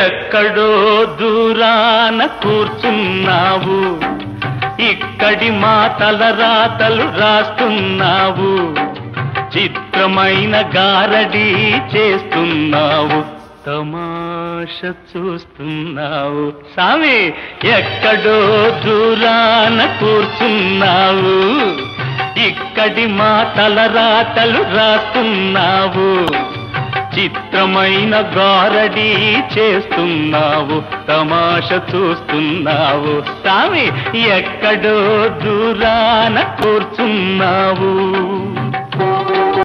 ఎక్కడో దూరాన కూర్చున్నావు, ఇక్కడి మా తలరాతలు రాస్తున్నావు, చిత్రమైన గారడీ చేస్తున్నావు, తమాష చూస్తున్నావు. సామి ఎక్కడో దూరాన కూర్చున్నావు, ఇక్కడి మా తలరాతలు రాస్తున్నావు, చిత్రమైన గారడీ చేస్తున్నావు, తమాష చూస్తున్నావు. సామి ఎక్కడో దూరాన కూర్చున్నావు.